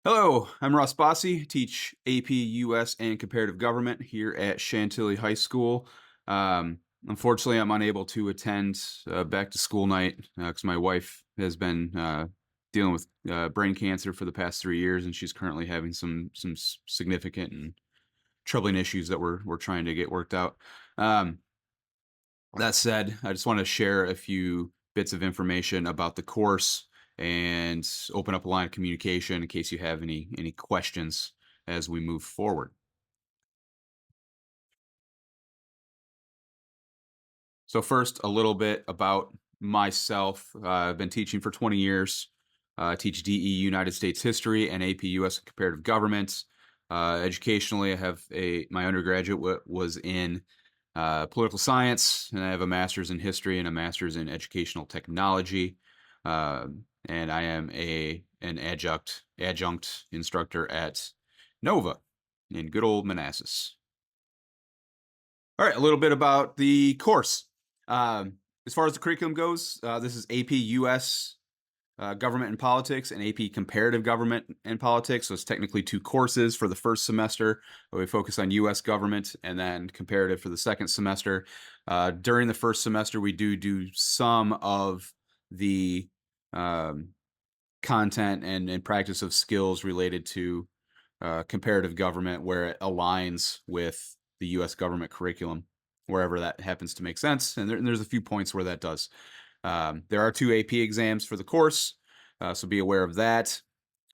Hello, I'm Ross Bosse, teach AP US and Comparative Government here at Chantilly High School. Unfortunately, I'm unable to attend back to school night because my wife has been dealing with brain cancer for the past 3 years, and she's currently having some significant and troubling issues that we're trying to get worked out. Um, that said, I just want to share a few bits of information about the course and open up a line of communication in case you have any questions as we move forward. So first, a little bit about myself. I've been teaching for 20 years. I teach DE United States History and AP US and Comparative Government. Educationally, I have my undergraduate was in political science, and I have a master's in history and a master's in educational technology. And I am an adjunct instructor at Nova in good old Manassas. All right, a little bit about the course. As far as the curriculum goes, this is AP US Government and Politics and AP Comparative Government and Politics. So it's technically two courses for the first semester, where we focus on US government, and then comparative for the second semester. During the first semester, we do some of the um, content and practice of skills related to comparative government, where it aligns with the US government curriculum, wherever that happens to make sense. And there's a few points where that does. There are two AP exams for the course, so be aware of that.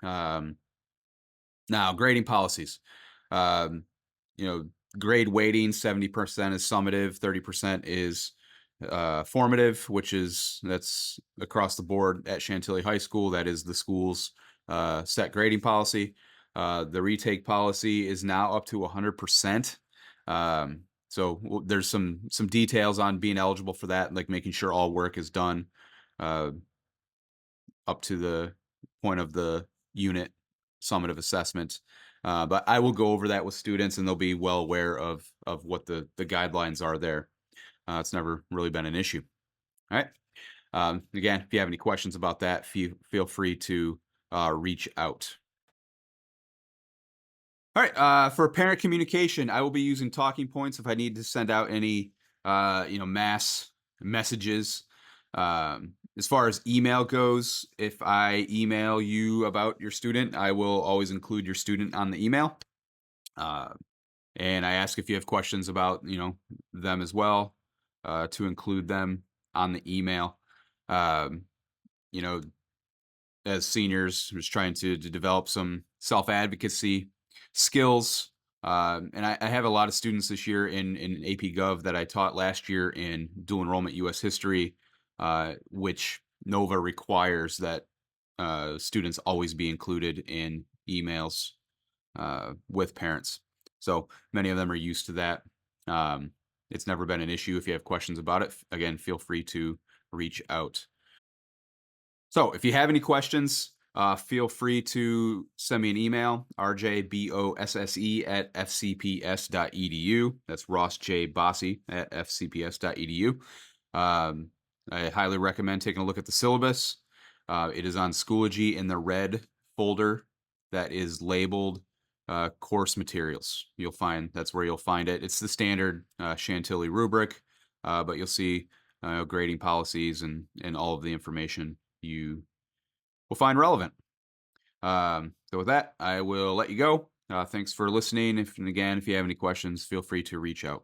Um, Now, grading policies. Um, you know, grade weighting, 70% is summative, 30% is formative, that's across the board at Chantilly High School. That is the school's set grading policy. The retake policy is now up to 100%. So there's some details on being eligible for that, like making sure all work is done uh, up to the point of the unit summative assessment. But I will go over that with students, and they'll be well aware of what the guidelines are there. It's never really been an issue. All right. Again, if you have any questions about that, feel free to reach out. All right. For parent communication, I will be using talking points if I need to send out any, mass messages. As far as email goes, if I email you about your student, I will always include your student on the email. Uh, and I ask if you have questions about, them as well, to include them on the email. Um, you know, as seniors, just trying to develop some self advocacy skills. And I have a lot of students this year in AP Gov that I taught last year in dual enrollment US history, which Nova requires that students always be included in emails with parents. So many of them are used to that. Um, it's never been an issue. If you have questions about it, again, feel free to reach out. So if you have any questions, feel free to send me an email, rjbosse@fcps.edu. That's Ross J. Bosse at fcps.edu. I highly recommend taking a look at the syllabus. It is on Schoology in the red folder that is labeled course materials. That's where you'll find it. It's the standard Chantilly rubric, but you'll see grading policies and all of the information you will find relevant. So with that, I will let you go. Thanks for listening. And again, if you have any questions, feel free to reach out.